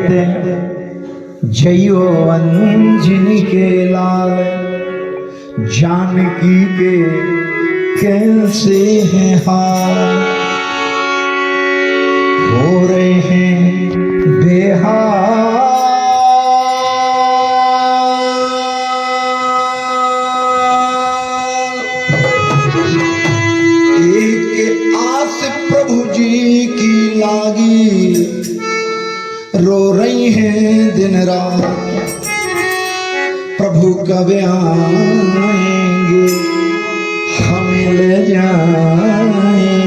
कहते जइयो अंजनी के लाल, जानकी के कैसे हैं हाल, हो रहे हैं बेहाल। एक आस प्रभु जी की लागी, रो रही हैं दिन रात, प्रभु कब आएंगे हमें ले जाएंगे,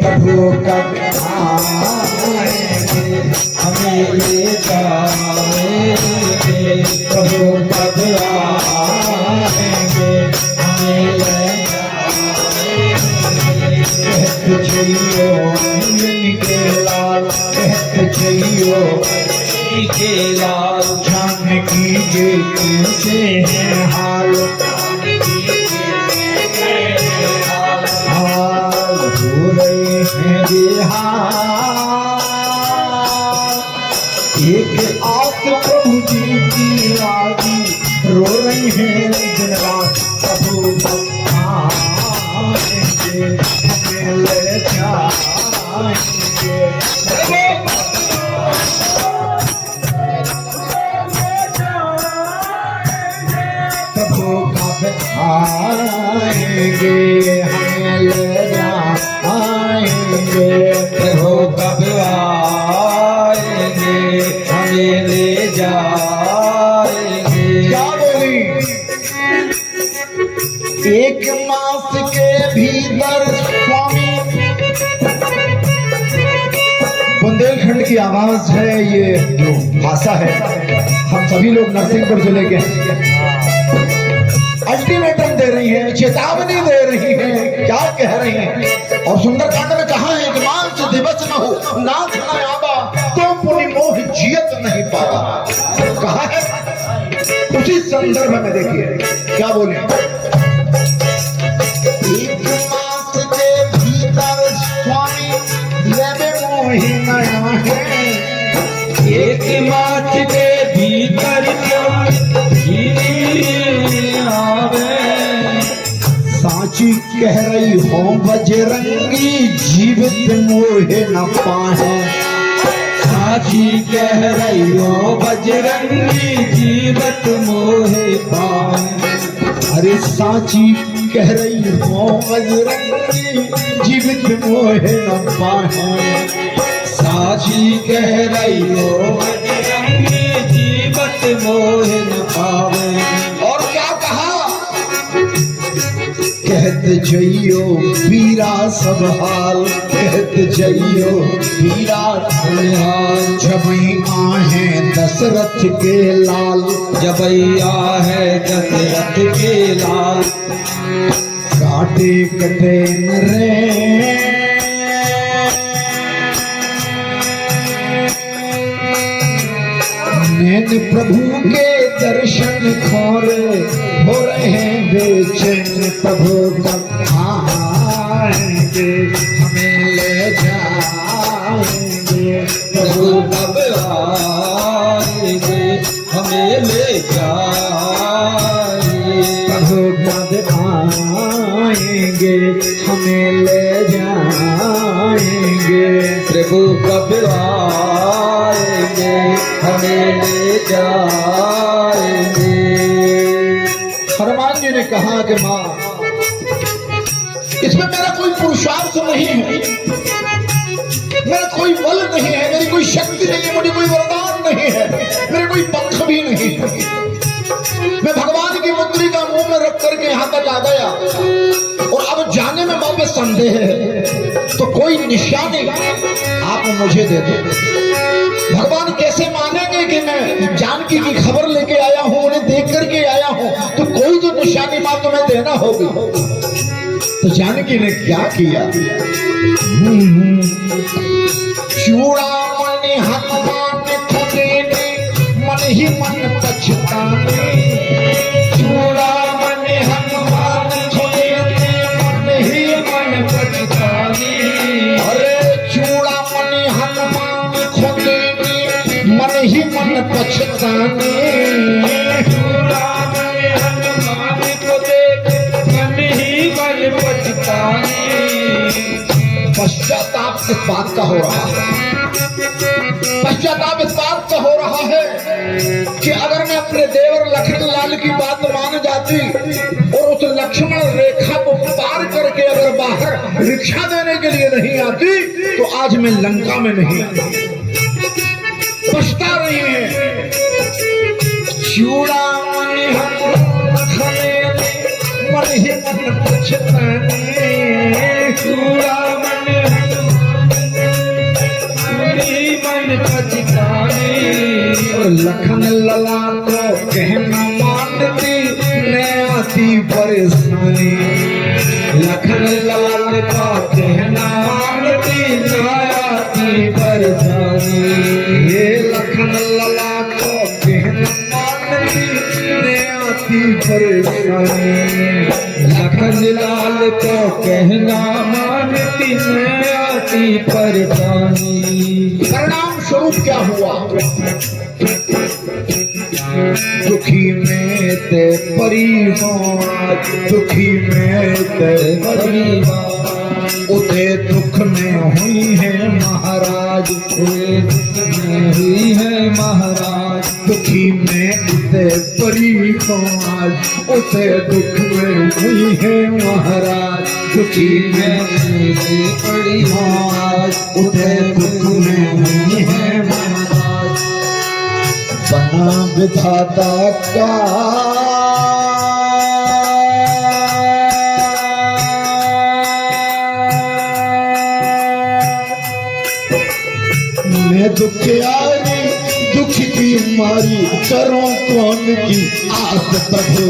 प्रभु कब आएंगे हमें ले जाएंगे, प्रभु कब आएंगे हमें ले जाएंगे। कहत जइयो इनके लाल, कहत जइयो के लाल, जानकी के कैसे हैं हाल, हाल हो रहे हैं बेहाल। एक आस प्रभु जी की लागी, रो रही हैं दिन रात, प्रभु आएंगे हमें ले जाएंगे, प्रभु कब आएंगे हमें ले जाएंगे, प्रभु कब आएंगे हमें ले जाएंगे। क्या बोली? एक मास के भीतर स्वामी, बुंदेलखंड की आवाज है, ये जो भाषा है, हम सभी लोग नरसिंहपुर जिले के अल्टीमेटम दे रही है, चेतावनी दे रही है। क्या कह रही है? और सुंदरकांड में कहा है कि मांस दिवस न हो नाथ न आवा, तो पुनि मोह जियत नहीं पावा। कहा है उसी संदर्भ में देखिए क्या बोले। एक मास के भीतर स्वामी लेवे मोहि नया है, एक मास के भीतर साची कह रही हो बजरंगी जीवित मोहे न पाए, साची कह रही हो बजरंगी जीवित मोहे पाए। अरे साची कह रही हो बजरंगी जीवित मोहे न पाए, साची कह रही हो बजरंगी जीवित मोहे न पावे। और क्या कहा? कहत जइयो वीरा सब हाल, कहत जइयो वीरा सब हाल, जबई आहे दशरथ के लाल, जबई आहे दशरथ के लाल, काटे कटे नरे नैन प्रभु के दर्शन खोरे, हो रहे हैं बेचैन, प्रभु कब आएंगे हमें ले जाएंगे, प्रभु कब आएंगे हमें ले जाएंगे, प्रभु कब आएंगे हमें ले जाएंगे, प्रभु कब आएंगे हमें ले जाएंगे। हनुमान जी ने कहा कि माँ, इसमें मेरा कोई पुरुषार्थ नहीं है, मेरा कोई बल नहीं है, मेरी कोई शक्ति नहीं है, मुझे कोई वरदान नहीं है, मेरे कोई पंख भी नहीं है। मैं भगवान की मुद्री का मुंह में रख करके यहाँ तक आ गया और अब जाने में वापस संदेह है, तो कोई निशानी आप मुझे दे दो। भगवान कैसे मानेंगे कि मैं जानकी की खबर लेके आया हूं, उन्हें देख करके आया हूं, तो कोई तो निशानी मां तुम्हें देना होगी। तो जानकी ने क्या किया? चूड़ामणि हनुमान खुदे ने मन ही मन पछताने, चूड़ामणि हनुमान खुदे ने मन ही मन पछताने। अरे चूड़ामणि हनुमान खुदे मन ही मन पछताने, हनुमान को देख मन ही मन पछताने। पश्चाताप इस बात का हो रहा है, पश्चाताप इस बात का हो रहा है कि अगर मैं अपने देवर लखन लाल की बात मान जाती और उस लक्ष्मण रेखा को पार करके अगर बाहर रिक्शा देने के लिए नहीं आती तो आज मैं लंका में नहीं आती। पछता रही है। चूड़ामणि मन ही मन पछताने, चूड़ामणि मन पछताने। और लखन लला को कहना मानती न आती परेशानी, लखन लला का कहना मानती न आती परेशानी। ये लखन लला को कहना मानती न आती परेशानी, लखन लाल को कहना मानती न आती परेशानी। परिणाम स्वरूप क्या हुआ? दुखी में ते परिवार, दुखी में ते परिवार। उठे दुख में हुई है महाराज, हुए में हुई है महाराज। दुखी में उठे परिवार, उठे दुख में हुई है महाराज। दुखी में मेरे परिवार उठे दुख में हुई है महाराज। बना विधाता का मैं दुखियारी दुख की मारी करूं कौन की आस प्रभु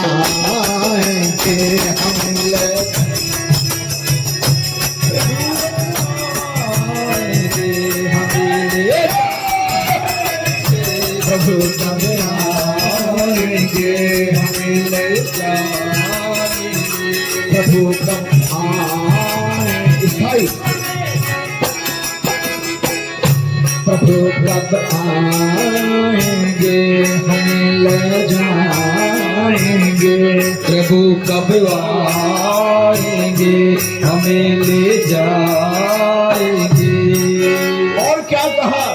आएंगे हम ले। प्रभु कब आएंगे हमें ले जाएंगे, प्रभु कब आएंगे, प्रभु कब आएंगे हमें ले जाएंगे, प्रभु कब आएंगे हमें ले जाएंगे। और क्या कहा?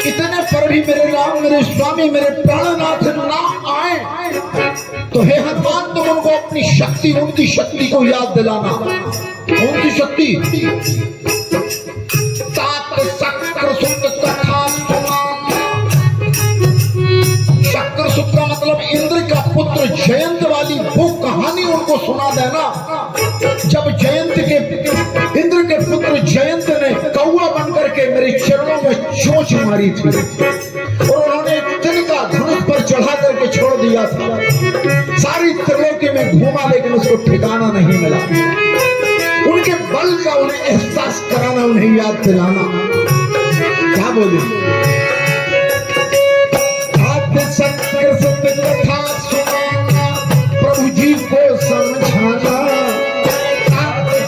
इतने पर भी मेरे राम मेरे स्वामी मेरे प्राणनाथ ना आए तो हे हनुमान तुम उनको अपनी शक्ति उनकी शक्ति को याद दिलाना। उनकी शक्ति तात शक्र सूत्र कथा सुनाना। शक्र सूत्र मतलब इंद्र का पुत्र जयंत वाली वो कहानी उनको सुना देना। जब जयंत के इंद्र के पुत्र जयंत ने कौवा बनकर के मेरे चरणों में चोंच मारी थी और उन्होंने तिनका धनुष पर चढ़ा करके छोड़ दिया था। सारी त्रिलोकी में घूमा लेकिन उसको ठिकाना नहीं मिला। उनके बल का उन्हें एहसास कराना, उन्हें याद दिलाना। क्या बोले? सत्य सत्य कथा सुनाना, प्रभु जी को समझाना।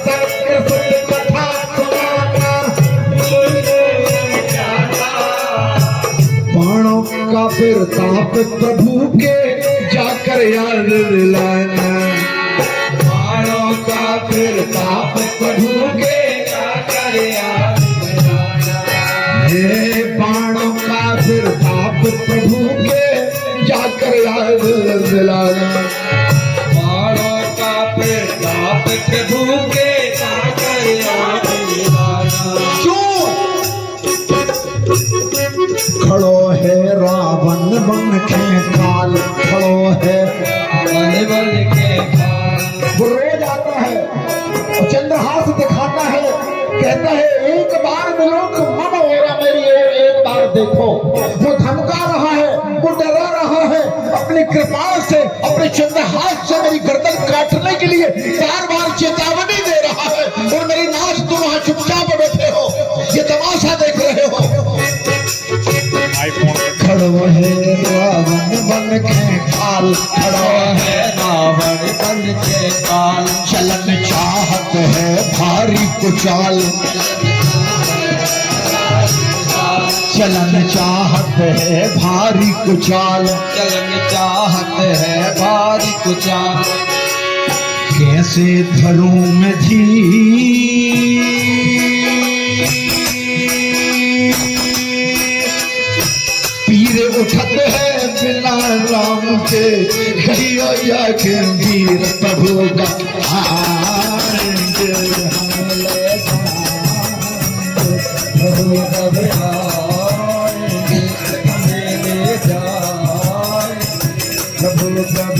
सत्य सत्य कथा सुनाना, बाणों का प्रताप प्रभु के जाकर याद दिलाना। बाणों का प्रताप प्रभु के जाकर याद दिलाना। हे बाणों का प्रताप प्रभु के जाकर याद दिलाना। बाणों का प्रताप प्रभु के जाकर याद दिलाना। क्यों खड़ो है रावण बन के काल, खड़ो है बन बन के काल। वो रोज आता है और चंद्रहास दिखाता है, कहता है एक बार विलोक मन होगा मेरी, एक बार देखो। वो धमका रहा है, वो डरा रहा है, अपनी कृपा से अपने चंद्रहास से मेरी गर्दन काटने के लिए बार बार चेतावनी दे रहा है। और मेरी नाश तुम वहां चुपचाप बैठे हो, ये तमाशा देख रहे हो। खड़ो है रावण बन के काल, खड़ो है रावण बन के काल। चलन चाहत है भारी कुचाल, चलन चाहत है भारी कुचाल, चलन चाहत है भारी कुचाल। कैसे धरूं मैं धीर, पीर उठत है बिना राम के, कहियो या वीर प्रभु का प्रभु कब आएंगे मेरे जाए, प्रभु कब